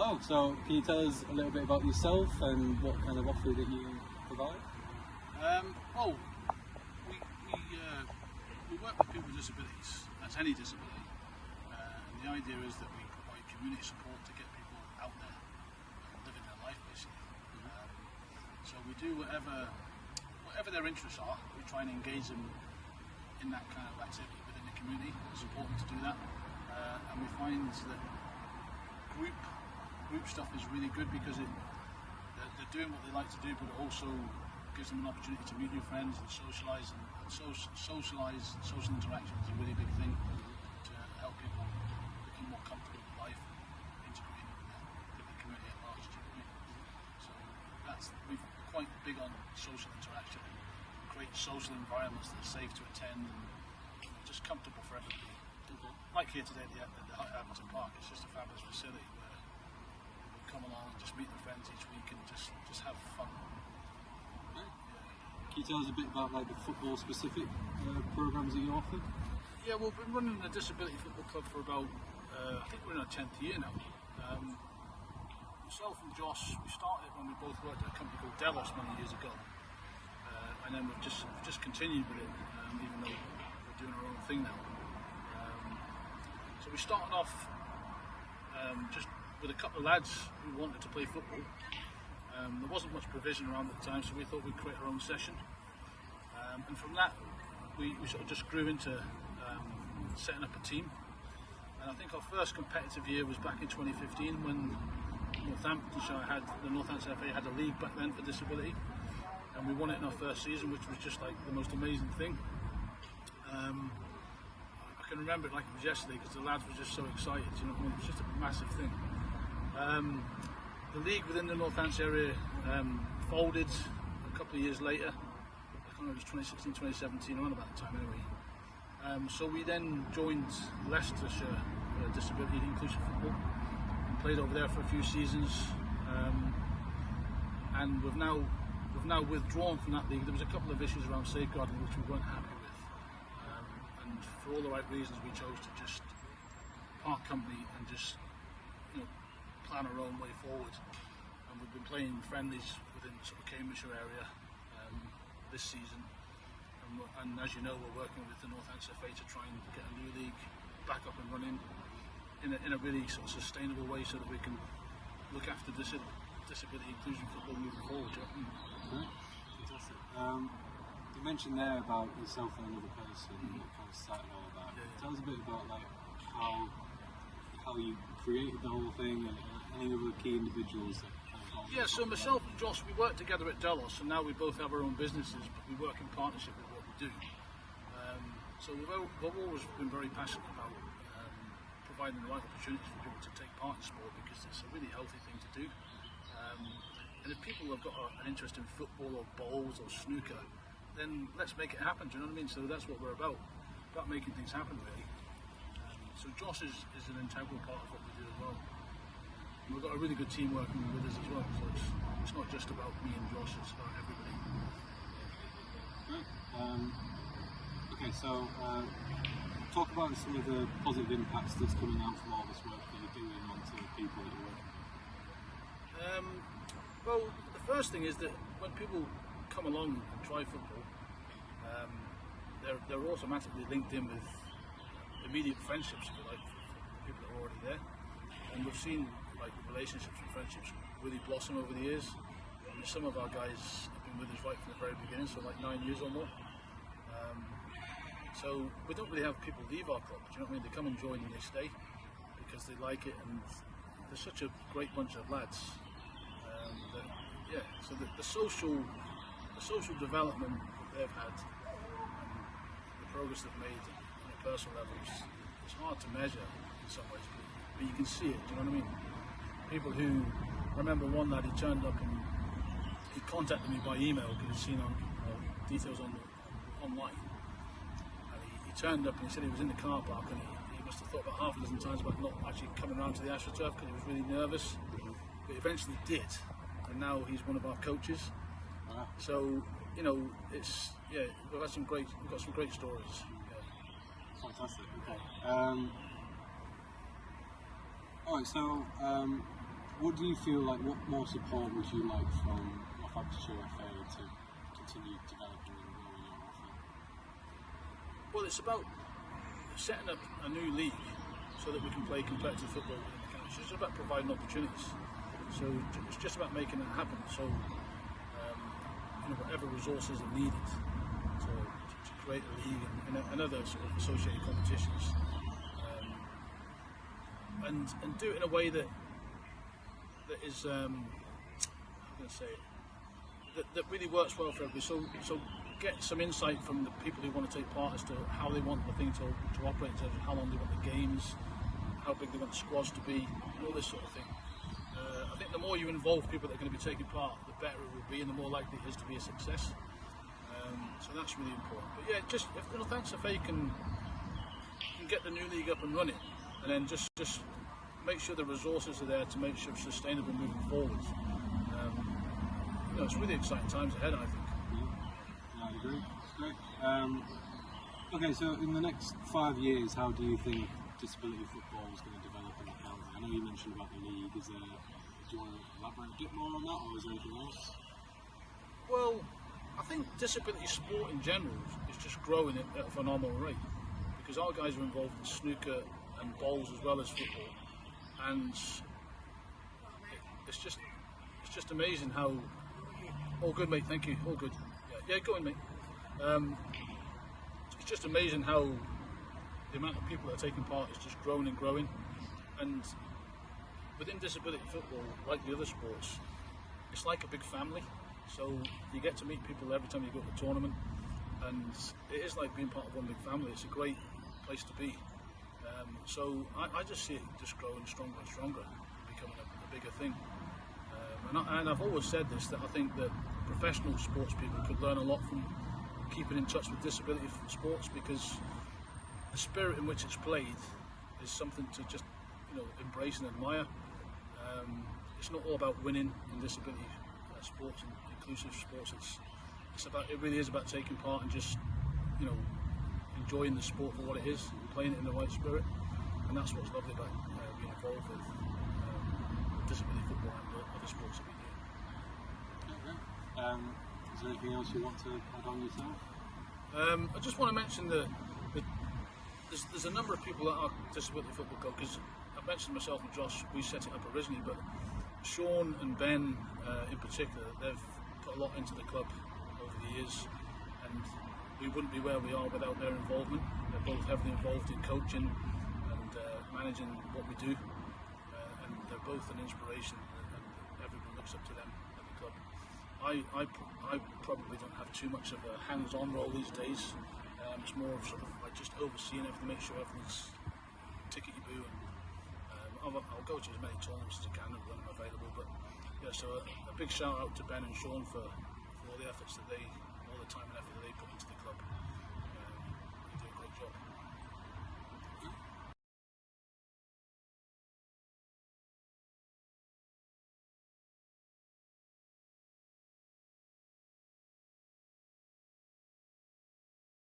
Wow, so can you tell us a little bit about yourself and what kind of offer that you provide? Well, we work with people with disabilities, that's any disability, and the idea is that we provide community support to get people out there and living their life basically. So we do whatever their interests are, we try and engage them in that kind of activity within the community, support them to do that, and we find that group stuff is really good because they're doing what they like to do, but it also gives them an opportunity to meet new friends and socialise, and social interaction is a really big thing to help people become more comfortable with life and integrate in the community at large. So we're quite big on social interaction, create social environments that are safe to attend and just comfortable for everybody. Like here today at the Hamilton Park, it's just a fabulous facility where we come along and just meet the friends each week and just have fun. Can you tell us a bit about like the football specific programs that you offer? Yeah, well, we've been running a disability football club for about, I think we're in our 10th year now. Myself and Josh, we started when we both worked at a company called Delos many years ago, and then we've just continued with it, even though we're doing our own thing now. So we started off just with a couple of lads who wanted to play football. There wasn't much provision around at the time, so we thought we'd create our own session. And from that, we sort of just grew into setting up a team. And I think our first competitive year was back in 2015 when the Northamptonshire FA had a league back then for disability. And we won it in our first season, which was just like the most amazing thing. I can remember it like it was yesterday because the lads were just so excited, you know what I mean? It was just a massive thing. The league within the Northampton area folded a couple of years later. I can't remember, it was 2016, 2017, around about that time anyway. So we then joined Leicestershire Disability Inclusive Football and played over there for a few seasons. And we've now withdrawn from that league. There was a couple of issues around safeguarding which we weren't happy with. And for all the right reasons we chose to just part company and just plan our own way forward, and we've been playing friendlies within the sort of Cambridgeshire area this season, and as you know, we're working with the Northampton FA to try and get a new league back up and running in a really sort of sustainable way so that we can look after disability inclusion football moving forward. Fantastic. You mentioned there about yourself and another person, kind of started all about. Tell us a bit about like how you created the whole thing and any other key individuals that Yeah, so myself and Josh, we work together at Delos, and now we both have our own businesses, but we work in partnership with what we do. So we've always been very passionate about providing the right opportunities for people to take part in sport because it's a really healthy thing to do. And if people have got an interest in football or bowls or snooker, then let's make it happen, do you know what I mean? So that's what we're about making things happen really. So Josh is an integral part of what we do as well. And we've got a really good team working with us as well, so it's not just about me and Josh, it's about everybody. Great. Okay, so talk about some of the positive impacts that's coming out from all this work that you're doing onto the people that you're working with. Well, the first thing is that when people come along and try football, they're automatically linked in with immediate friendships, if you like, for people that are already there. And we've seen like relationships and friendships really blossom over the years. I mean, some of our guys have been with us right from the very beginning, so like 9 years or more. So we don't really have people leave our club, do you know what I mean? They come and join and they stay because they like it, and they're such a great bunch of lads. So the social development they've had, the progress they've made on a personal level is hard to measure in some ways, but you can see it, do you know what I mean? People who, I remember one lad, he turned up and he contacted me by email because he'd seen details online. And he turned up and he said he was in the car park and he must have thought about half a dozen times about not actually coming around to the AstroTurf because he was really nervous, but eventually did. And now he's one of our coaches. Wow. So we've got some great stories. Yeah. Fantastic. Okay. All right. So what do you feel like? What more support would you like from Northamptonshire FA to continue developing and growing your offer? Well, it's about setting up a new league so that we can play competitive football within the county. It's about providing opportunities. So it's just about making it happen. So whatever resources are needed to create a league and other sort of associated competitions, and do it in a way that is how can I say it, that really works well for everybody. So get some insight from the people who want to take part as to how they want the thing to operate in terms of how long they want the games, how big they want the squads to be, and all this sort of thing. I think the more you involve people that are going to be taking part, the better it will be and the more likely it is to be a success. So that's really important. But yeah, just if Northampton FA can get the new league up and running, and then just make sure the resources are there to make sure it's sustainable moving forward. It's really exciting times ahead, I think. Yeah, I agree. Great. Okay, so in the next 5 years, how do you think disability football is going to develop in the county? I know you mentioned about the league. Do you want to elaborate a bit more on that, or is there anything else? Well, I think disability sport in general is just growing at a phenomenal rate, because our guys are involved in snooker and bowls as well as football, and it's just amazing how. All good, mate. Thank you. All good. Yeah, go in, mate. It's just amazing how the amount of people that are taking part is just growing and growing, and within disability football, like the other sports, it's like a big family. So you get to meet people every time you go to the tournament, and it is like being part of one big family. It's a great place to be. So I just see it just growing stronger and stronger, becoming a bigger thing. And I've always said this, that I think that professional sports people could learn a lot from keeping in touch with disability sports, because the spirit in which it's played is something to just embrace and admire. It's not all about winning in disability sports and inclusive sports. It really is about taking part and just enjoying the sport for what it is, playing it in the right spirit, and that's what's lovely about being involved with disability football and other sports that we do. Okay. Is there anything else you want to add on yourself? I just want to mention that there's a number of people that are disability football coaches. I've mentioned myself and Josh, we set it up originally, but Sean and Ben in particular, they've put a lot into the club over the years, and we wouldn't be where we are without their involvement. They're both heavily involved in coaching and managing what we do, and they're both an inspiration, and everyone looks up to them at the club. I probably don't have too much of a hands-on role these days. It's more of sort of like just overseeing everything, make sure everything's tickety-boo, and I'll go to as many tournaments as I can when I'm available. But yeah, so a big shout out to Ben and Sean for all the efforts that all the time and effort that they